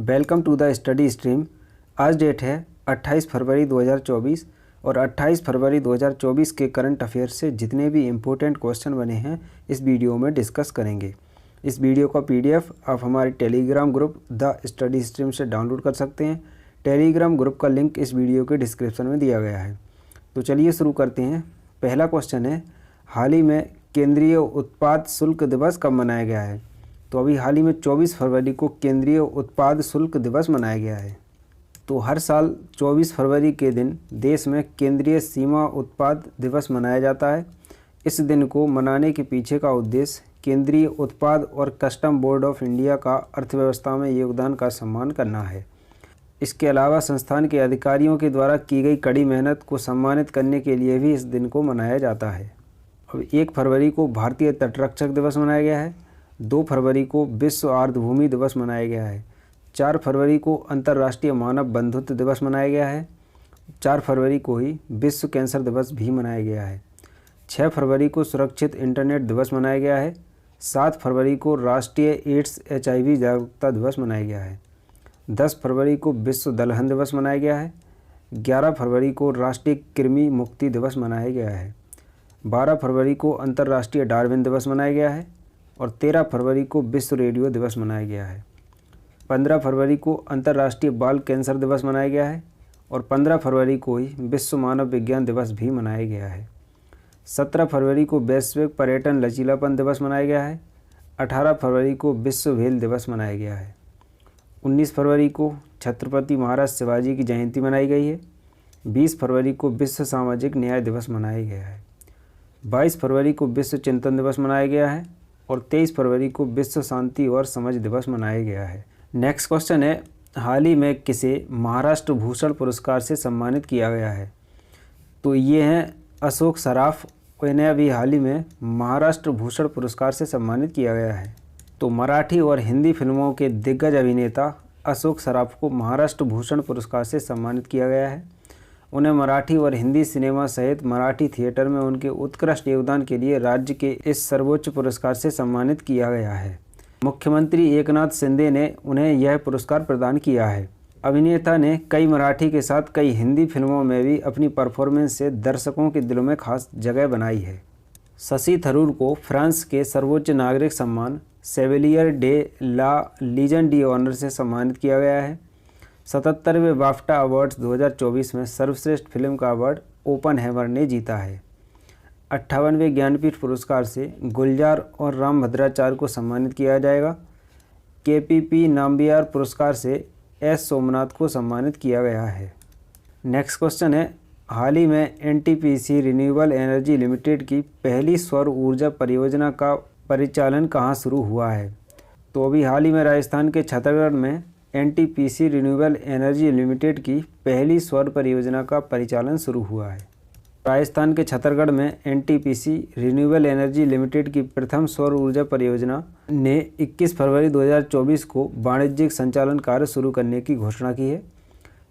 Welcome to the study stream. आज date है 28 फरवरी 2024 और 28 फरवरी 2024 के करंट अफेयर से जितने भी इम्पोर्टेंट क्वेश्चन बने हैं इस वीडियो में डिस्कस करेंगे। इस वीडियो का पीडीएफ आप हमारे Telegram group the study stream से डाउनलोड कर सकते हैं। टेलीग्राम ग्रुप का लिंक इस वीडियो के डिस्क्रिप्शन में दिया गया है। तो चलिए शुरू करते हैं। पहला क्वेश्चन है, हाल ही में केंद्रीय उत्पाद शुल्क दिवस कब मनाया गया है? तो अभी हाल ही में 24 फरवरी को केंद्रीय उत्पाद शुल्क दिवस मनाया गया है। तो हर साल 24 फरवरी के दिन देश में केंद्रीय सीमा उत्पाद दिवस मनाया जाता है। इस दिन को मनाने के पीछे का उद्देश्य केंद्रीय उत्पाद और कस्टम बोर्ड ऑफ इंडिया का अर्थव्यवस्था में योगदान का सम्मान करना है। इसके अलावा संस्थान के अधिकारियों के द्वारा की गई कड़ी मेहनत को सम्मानित करने के लिए भी इस दिन को मनाया जाता है। अब 1 फरवरी को भारतीय तटरक्षक दिवस मनाया गया है। 2 फरवरी को विश्व आर्द्रभूमि दिवस मनाया गया है। 4 फरवरी को अंतर्राष्ट्रीय मानव बंधुत्व दिवस मनाया गया है। 4 फरवरी को ही विश्व कैंसर दिवस भी मनाया गया है। 6 फरवरी को सुरक्षित इंटरनेट दिवस मनाया गया है। 7 फरवरी को राष्ट्रीय एड्स HIV जागरूकता दिवस मनाया गया है। 10 फरवरी को विश्व दलहन दिवस मनाया गया है। 11 फरवरी को राष्ट्रीय कृमि मुक्ति दिवस मनाया गया है। 12 फरवरी को अंतर्राष्ट्रीय डार्विन दिवस मनाया गया है और 13 फरवरी को विश्व रेडियो दिवस मनाया गया है। 15 फरवरी को अंतर्राष्ट्रीय बाल कैंसर दिवस मनाया गया है और 15 फरवरी को ही विश्व मानव विज्ञान दिवस भी मनाया गया है। 17 फरवरी को वैश्विक पर्यटन लचीलापन दिवस मनाया गया है। 18 फरवरी को विश्व व्हेल दिवस मनाया गया है। 19 फरवरी को छत्रपति महाराज शिवाजी की जयंती मनाई गई है। 20 फरवरी को विश्व सामाजिक न्याय दिवस मनाया गया है। 22 फरवरी को विश्व चिंतन दिवस मनाया गया है और 23 फरवरी को विश्व शांति और समझ दिवस मनाया गया है। नेक्स्ट क्वेश्चन है, हाल ही में किसे महाराष्ट्र भूषण पुरस्कार से सम्मानित किया गया है? तो ये हैं अशोक सराफ, इन्हें अभी हाल ही में महाराष्ट्र भूषण पुरस्कार से सम्मानित किया गया है। तो मराठी और हिंदी फिल्मों के दिग्गज अभिनेता अशोक सराफ को महाराष्ट्र भूषण पुरस्कार से सम्मानित किया गया है। उन्हें मराठी और हिंदी सिनेमा सहित मराठी थिएटर में उनके उत्कृष्ट योगदान के लिए राज्य के इस सर्वोच्च पुरस्कार से सम्मानित किया गया है। मुख्यमंत्री एकनाथ शिंदे ने उन्हें यह पुरस्कार प्रदान किया है। अभिनेता ने कई मराठी के साथ कई हिंदी फिल्मों में भी अपनी परफॉर्मेंस से दर्शकों के दिलों में खास जगह बनाई है। शशि थरूर को फ्रांस के सर्वोच्च नागरिक सम्मान Chevalier de la Legion d'Honneur से सम्मानित किया गया है। 77वें बाफ्टा अवार्ड्स 2024 में सर्वश्रेष्ठ फिल्म का अवार्ड ओपनहेमर ने जीता है। 58वें ज्ञानपीठ पुरस्कार से गुलजार और राम भद्राचार्य को सम्मानित किया जाएगा। KPP नाम्बियार पुरस्कार से S सोमनाथ को सम्मानित किया गया है। नेक्स्ट क्वेश्चन है, हाल ही में NTPC रिन्यूएबल एनर्जी लिमिटेड की पहली सौर ऊर्जा परियोजना का परिचालन कहाँ शुरू हुआ है? तो अभी हाल ही में राजस्थान के छतरगढ़ में NTPC रिन्यूएबल एनर्जी लिमिटेड की पहली सौर परियोजना का परिचालन शुरू हुआ है। राजस्थान के छतरगढ़ में NTPC रिन्यूएबल एनर्जी लिमिटेड की प्रथम सौर ऊर्जा परियोजना ने 21 फरवरी 2024 को वाणिज्यिक संचालन कार्य शुरू करने की घोषणा की है।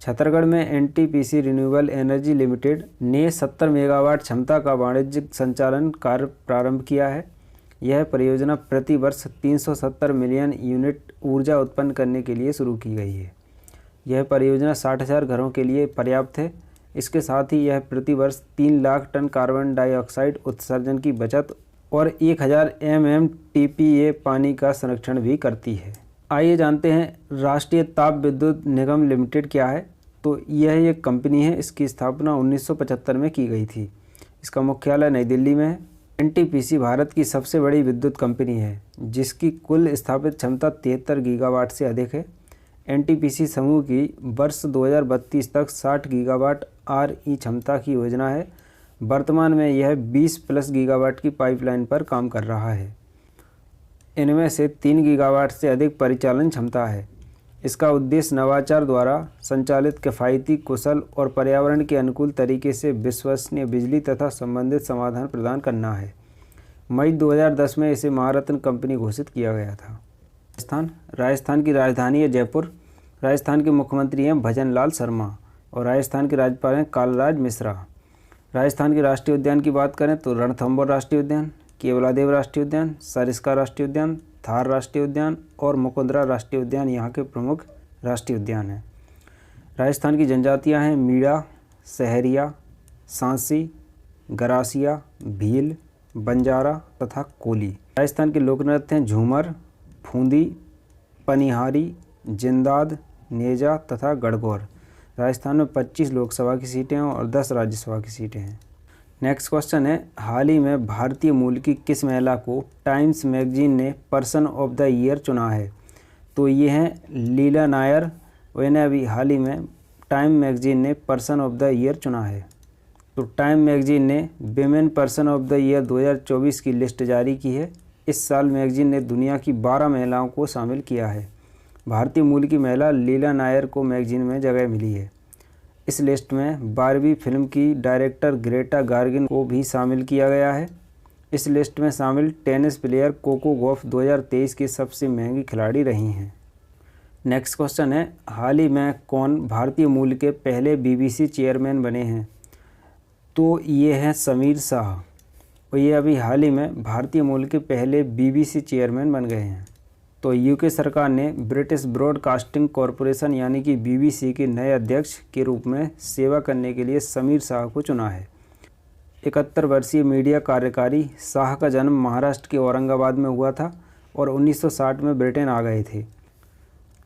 छतरगढ़ में NTPC रिन्यूएबल एनर्जी लिमिटेड ने 70 मेगावाट क्षमता का वाणिज्यिक संचालन कार्य प्रारंभ किया है। यह परियोजना प्रति वर्ष 370 मिलियन यूनिट ऊर्जा उत्पन्न करने के लिए शुरू की गई है। यह परियोजना 60,000 घरों के लिए पर्याप्त है। इसके साथ ही यह प्रति वर्ष 3 लाख टन कार्बन डाइऑक्साइड उत्सर्जन की बचत और 1000 MMTPA पानी का संरक्षण भी करती है। आइए जानते हैं राष्ट्रीय ताप विद्युत निगम लिमिटेड क्या है। तो यह एक कंपनी है, इसकी स्थापना 1975 में की गई थी। इसका मुख्यालय नई दिल्ली में है। NTPC भारत की सबसे बड़ी विद्युत कंपनी है जिसकी कुल स्थापित क्षमता 73 गीगावाट से अधिक है। NTPC समूह की वर्ष 2032 तक 60 गीगावाट RE क्षमता की योजना है। वर्तमान में यह 20+ गीगावाट की पाइपलाइन पर काम कर रहा है। इनमें से 3 गीगावाट से अधिक परिचालन क्षमता है। इसका उद्देश्य नवाचार द्वारा संचालित किफ़ायती, कुशल और पर्यावरण के अनुकूल तरीके से विश्वसनीय बिजली तथा संबंधित समाधान प्रदान करना है। मई 2010 में इसे महारत्न कंपनी घोषित किया गया था। राजस्थान की राजधानी है जयपुर। राजस्थान के मुख्यमंत्री हैं भजन लाल शर्मा और राजस्थान के राज्यपाल हैं कालराज मिश्रा। राजस्थान के राष्ट्रीय उद्यान की बात करें तो रणथंभौर राष्ट्रीय उद्यान, केवलादेव राष्ट्रीय उद्यान, सरिस्का राष्ट्रीय उद्यान, थार राष्ट्रीय उद्यान और मुकुंदरा राष्ट्रीय उद्यान यहाँ के प्रमुख राष्ट्रीय उद्यान है। राजस्थान की जनजातियां हैं मीणा, सहरिया, सांसी, गरासिया, भील, बंजारा तथा कोली। राजस्थान के लोक नृत्य हैं झूमर, फूंदी, पनिहारी, जिंदाद, नेजा तथा गणगौर। राजस्थान में 25 लोकसभा की सीटें हैं और 10 राज्यसभा की सीटें हैं। नेक्स्ट क्वेश्चन है, हाल ही में भारतीय मूल की किस महिला को टाइम्स मैगजीन ने पर्सन ऑफ द ईयर चुना है? तो ये हैं लीला नायर, और इन्हें अभी हाल ही में टाइम मैगजीन ने पर्सन ऑफ द ईयर चुना है। तो टाइम मैगजीन ने women person of the year 2024 की लिस्ट जारी की है। इस साल मैगजीन ने दुनिया की 12 महिलाओं को शामिल किया है। भारतीय मूल की महिला लीला नायर को मैगजीन में जगह मिली है। इस लिस्ट में बारबी फिल्म की डायरेक्टर ग्रेटा गार्गिन को भी शामिल किया गया है। इस लिस्ट में शामिल टेनिस प्लेयर कोको गॉफ 2023 की सबसे महंगी खिलाड़ी रही हैं। नेक्स्ट क्वेश्चन है, हाल ही में कौन भारतीय मूल के पहले बीबीसी चेयरमैन बने हैं? तो ये हैं समीर शाह, और ये अभी हाल ही में भारतीय मूल के पहले बीबीसी चेयरमैन बन गए हैं। तो यूके सरकार ने ब्रिटिश ब्रॉडकास्टिंग कॉरपोरेशन यानी कि बीबीसी के नए अध्यक्ष के रूप में सेवा करने के लिए समीर शाह को चुना है। 71 वर्षीय मीडिया कार्यकारी शाह का जन्म महाराष्ट्र के औरंगाबाद में हुआ था और 1960 में ब्रिटेन आ गए थे।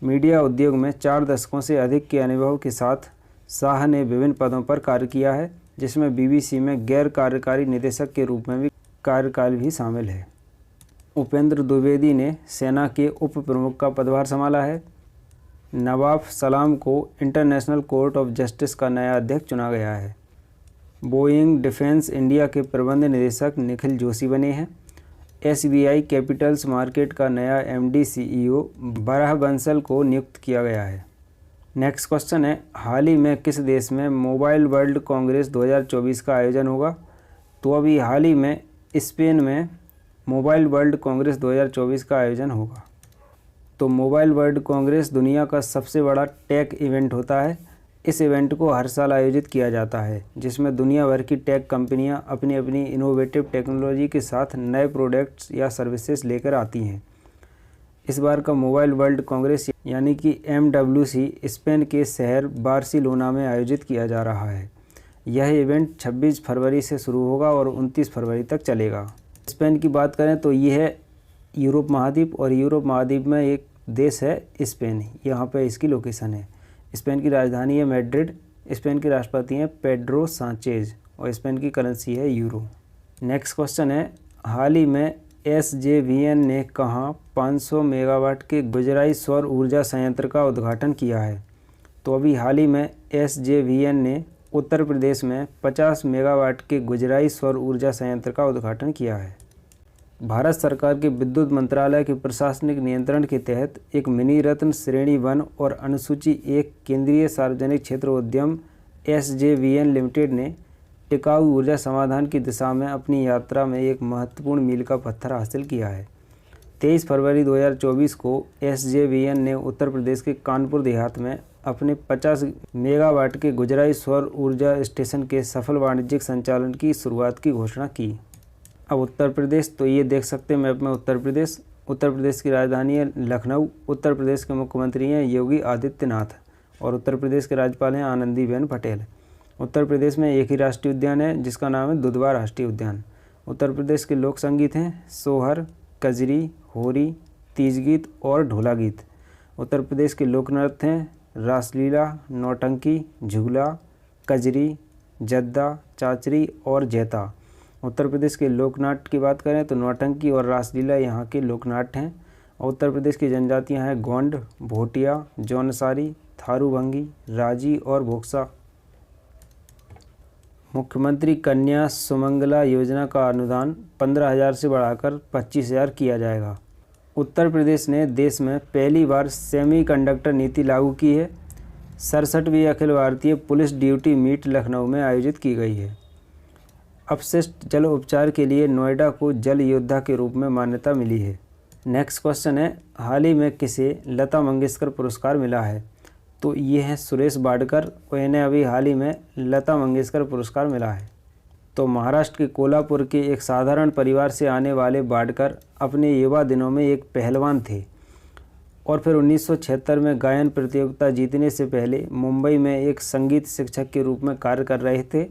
मीडिया उद्योग में 4 दशकों से अधिक के अनुभव के साथ शाह ने विभिन्न पदों पर कार्य किया है, जिसमें बीबीसी में गैर कार्यकारी निदेशक के रूप में भी कार्यकाल भी शामिल है। उपेंद्र द्विवेदी ने सेना के उप प्रमुख का पदभार संभाला है। नवाब सलाम को इंटरनेशनल कोर्ट ऑफ जस्टिस का नया अध्यक्ष चुना गया है। बोइंग डिफेंस इंडिया के प्रबंध निदेशक निखिल जोशी बने हैं। SBI कैपिटल्स मार्केट का नया MD CEO बराह बंसल को नियुक्त किया गया है। नेक्स्ट क्वेश्चन है, हाल ही में किस देश में मोबाइल वर्ल्ड कांग्रेस 2024 का आयोजन होगा? तो अभी हाल ही में स्पेन में मोबाइल वर्ल्ड कांग्रेस 2024 का आयोजन होगा। तो मोबाइल वर्ल्ड कांग्रेस दुनिया का सबसे बड़ा टेक इवेंट होता है। इस इवेंट को हर साल आयोजित किया जाता है, जिसमें दुनिया भर की टेक कंपनियां अपनी अपनी इनोवेटिव टेक्नोलॉजी के साथ नए प्रोडक्ट्स या सर्विसेज लेकर आती हैं। इस बार का मोबाइल वर्ल्ड कांग्रेस यानी कि MWC स्पेन के शहर बार्सिलोना में आयोजित किया जा रहा है। यह इवेंट 26 फरवरी से शुरू होगा और 29 फरवरी तक चलेगा। स्पेन की बात करें तो ये है यूरोप महाद्वीप, और यूरोप महाद्वीप में एक देश है स्पेन, यहाँ पे इसकी लोकेशन है। स्पेन की राजधानी है मैड्रिड। स्पेन के राष्ट्रपति हैं पेड्रो सांचेज और स्पेन की करेंसी है यूरो। नेक्स्ट क्वेश्चन है, हाल ही में SJVN ने कहाँ 500 मेगावाट के गुजराई सौर ऊर्जा संयंत्र का उद्घाटन किया है? तो अभी हाल ही में SJVN ने उत्तर प्रदेश में 50 मेगावाट के गुजराई सौर ऊर्जा संयंत्र का उद्घाटन किया है। भारत सरकार के विद्युत मंत्रालय के प्रशासनिक नियंत्रण के तहत एक मिनी रत्न श्रेणी 1 और अनुसूची 1 केंद्रीय सार्वजनिक क्षेत्र उद्यम SJVN लिमिटेड ने टिकाऊ ऊर्जा समाधान की दिशा में अपनी यात्रा में एक महत्वपूर्ण मील का पत्थर हासिल किया है। 23 फरवरी 2024 को SJVN ने उत्तर प्रदेश के कानपुर देहात में अपने 50 मेगावाट के गुजराई सौर ऊर्जा स्टेशन के सफल वाणिज्यिक संचालन की शुरुआत की घोषणा की। अब उत्तर प्रदेश, तो ये देख सकते हैं मैप में उत्तर प्रदेश की राजधानी है लखनऊ। उत्तर प्रदेश के मुख्यमंत्री हैं योगी आदित्यनाथ और उत्तर प्रदेश के राज्यपाल हैं आनंदीबेन पटेल। उत्तर प्रदेश में एक ही राष्ट्रीय उद्यान है जिसका नाम है दुधवा राष्ट्रीय उद्यान। उत्तर प्रदेश के लोक संगीत हैं सोहर, कजरी, होरी, तीज गीत और ढोला गीत। उत्तर प्रदेश के लोक नृत्य हैं रासलीला, नौटंकी, झूला, कजरी, जद्दा, चाचरी और जैता। उत्तर प्रदेश के लोकनाट्य की बात करें तो नौटंकी और रासलीला यहाँ के लोकनाट्य हैं। उत्तर प्रदेश की जनजातियाँ हैं गोंड, भोटिया, जौनसारी, थारूभंगी, राजी और भोक्सा। मुख्यमंत्री कन्या सुमंगला योजना का अनुदान 15,000 से बढ़ाकर 25,000 किया जाएगा। उत्तर प्रदेश ने देश में पहली बार सेमीकंडक्टर नीति लागू की है। 67वीं Akhil Bharatiya police duty meet Lucknow में आयोजित की गई है। अपशिष्ट जल उपचार के लिए नोएडा को जल योद्धा के रूप में मान्यता मिली है। नेक्स्ट क्वेश्चन है, हाल ही में किसे लता मंगेशकर पुरस्कार मिला है? तो ये है सुरेश वाडकर और इन्हें अभी हाल ही में लता मंगेशकर पुरस्कार मिला है। तो महाराष्ट्र के कोल्हापुर के एक साधारण परिवार से आने वाले वाडकर अपने युवा दिनों में एक पहलवान थे। और फिर 1976 में गायन प्रतियोगिता जीतने से पहले मुंबई में एक संगीत शिक्षक के रूप में कार्य कर रहे थे।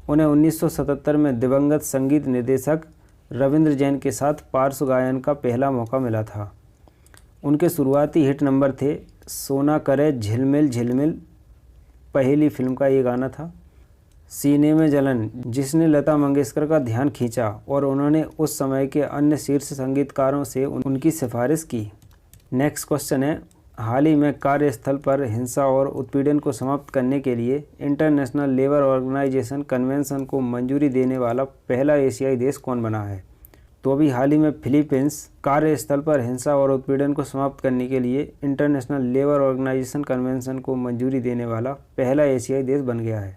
उन्हें 1977 में दिवंगत संगीत निर्देशक रविंद्र जैन के साथ पार्श्व गायन का पहला मौका मिला था। उनके शुरुआती हिट नंबर थे सोना करे झिलमिल झिलमिल, पहली फिल्म का ये गाना था। सीने में जलन, जिसने लता मंगेशकर का ध्यान खींचा और उन्होंने उस समय के अन्य शीर्ष संगीतकारों से उनकी सिफारिश की। नेक्स्ट क्वेश्चन है, हाल ही में कार्यस्थल पर हिंसा और उत्पीड़न को समाप्त करने के लिए इंटरनेशनल लेबर ऑर्गेनाइजेशन कन्वेंशन को मंजूरी देने वाला पहला एशियाई देश कौन बना है? तो अभी हाल ही में फिलीपींस कार्यस्थल पर हिंसा और उत्पीड़न को समाप्त करने के लिए इंटरनेशनल लेबर ऑर्गेनाइजेशन कन्वेंशन को मंजूरी देने वाला पहला एशियाई देश बन गया है।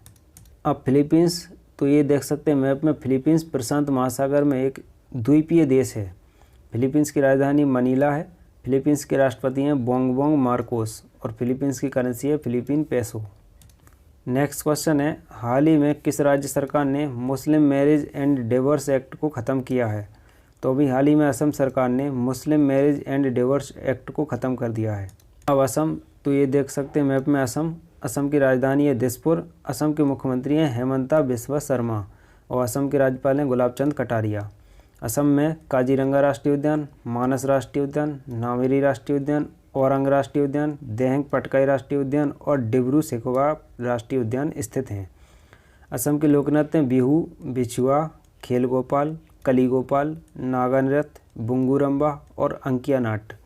अब फिलीपींस, तो ये देख सकते हैं मैप में, फिलीपींस प्रशांत महासागर में एक द्वीपीय देश है। फिलीपींस की राजधानी मनीला है। फिलीपींस के राष्ट्रपति हैं बोंगबोंग मार्कोस और फिलीपींस की करेंसी है फिलीपीन पेसो। नेक्स्ट क्वेश्चन है, हाल ही में किस राज्य सरकार ने मुस्लिम मैरिज एंड डिवोर्स एक्ट को ख़त्म किया है? तो अभी हाल ही में असम सरकार ने मुस्लिम मैरिज एंड डिवोर्स एक्ट को ख़त्म कर दिया है। अब असम, तो ये देख सकते हैं मैप में असम की राजधानी है दिसपुर। असम के मुख्यमंत्री हैं हेमंता बिस्वा शर्मा और असम के राज्यपाल हैं गुलाब चंद कटारिया। असम में काजीरंगा राष्ट्रीय उद्यान, मानस राष्ट्रीय उद्यान, नामेरी राष्ट्रीय उद्यान, औरंग राष्ट्रीय उद्यान, देहंग पटकाई राष्ट्रीय उद्यान और डिब्रू सेखोवा राष्ट्रीय उद्यान स्थित हैं। असम के लोकनृत्य हैं बिहू, बिछुआ, खेल गोपाल, कली गोपाल, नागा नृत्य, बुंगूरम्बा और अंकिया नाट्य।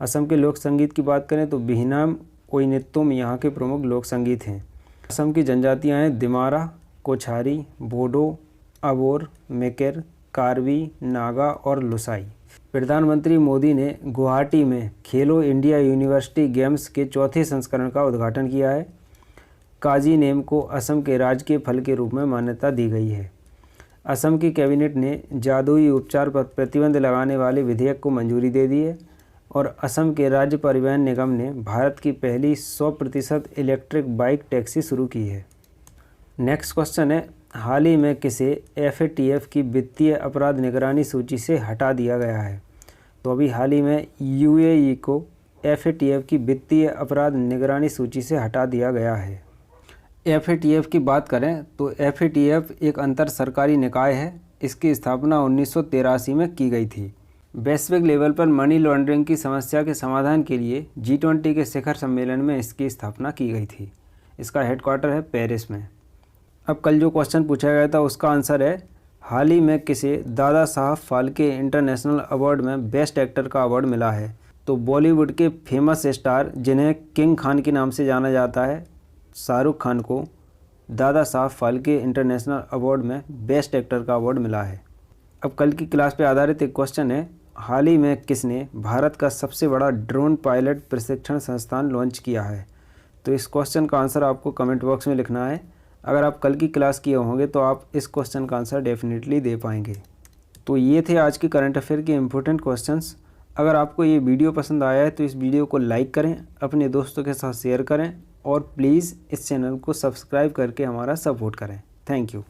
असम के लोक संगीत की बात करें तो बिहनाम, ओइनित्तुम यहाँ के प्रमुख लोक संगीत हैं। असम की जनजातियाँ हैं दिमारा, कोछारी, बोडो, अबोर, मेकेर, कार्बी, नागा और लुसाई। प्रधानमंत्री मोदी ने गुवाहाटी में खेलो इंडिया यूनिवर्सिटी गेम्स के चौथे संस्करण का उद्घाटन किया है। काजी नेम को असम के राजकीय फल के रूप में मान्यता दी गई है। असम की कैबिनेट ने जादुई उपचार पर प्रतिबंध लगाने वाले विधेयक को मंजूरी दे दी है और असम के राज्य परिवहन निगम ने भारत की पहली 100% इलेक्ट्रिक बाइक टैक्सी शुरू की है। नेक्स्ट क्वेश्चन है, हाल ही में किसे FATF की वित्तीय अपराध निगरानी सूची से हटा दिया गया है? तो अभी हाल ही में UAE को FATF की वित्तीय अपराध निगरानी सूची से हटा दिया गया है। FATF की बात करें तो FATF एक अंतर सरकारी निकाय है। इसकी स्थापना 1983 में की गई थी। वैश्विक लेवल पर मनी लॉन्ड्रिंग की समस्या के समाधान के लिए G20 के शिखर सम्मेलन में इसकी स्थापना की गई थी। इसका हेडक्वार्टर है पेरिस में। अब कल जो क्वेश्चन पूछा गया था उसका आंसर है, हाल ही में किसे दादा साहब फाल्के इंटरनेशनल अवार्ड में बेस्ट एक्टर का अवार्ड मिला है? तो बॉलीवुड के फेमस स्टार जिन्हें किंग खान के नाम से जाना जाता है, शाहरुख खान को दादा साहब फाल्के इंटरनेशनल अवार्ड में बेस्ट एक्टर का अवार्ड मिला है। अब कल की क्लास पे आधारित एक क्वेश्चन है, हाल ही में किसने भारत का सबसे बड़ा ड्रोन पायलट प्रशिक्षण संस्थान लॉन्च किया है? तो इस क्वेश्चन का आंसर आपको कमेंट बॉक्स में लिखना है। अगर आप कल की क्लास किए होंगे तो आप इस क्वेश्चन का आंसर डेफिनेटली दे पाएंगे। तो ये थे आज के करंट अफेयर के इम्पोर्टेंट क्वेश्चंस। अगर आपको ये वीडियो पसंद आया है तो इस वीडियो को लाइक करें, अपने दोस्तों के साथ शेयर करें और प्लीज़ इस चैनल को सब्सक्राइब करके हमारा सपोर्ट करें। Thank you.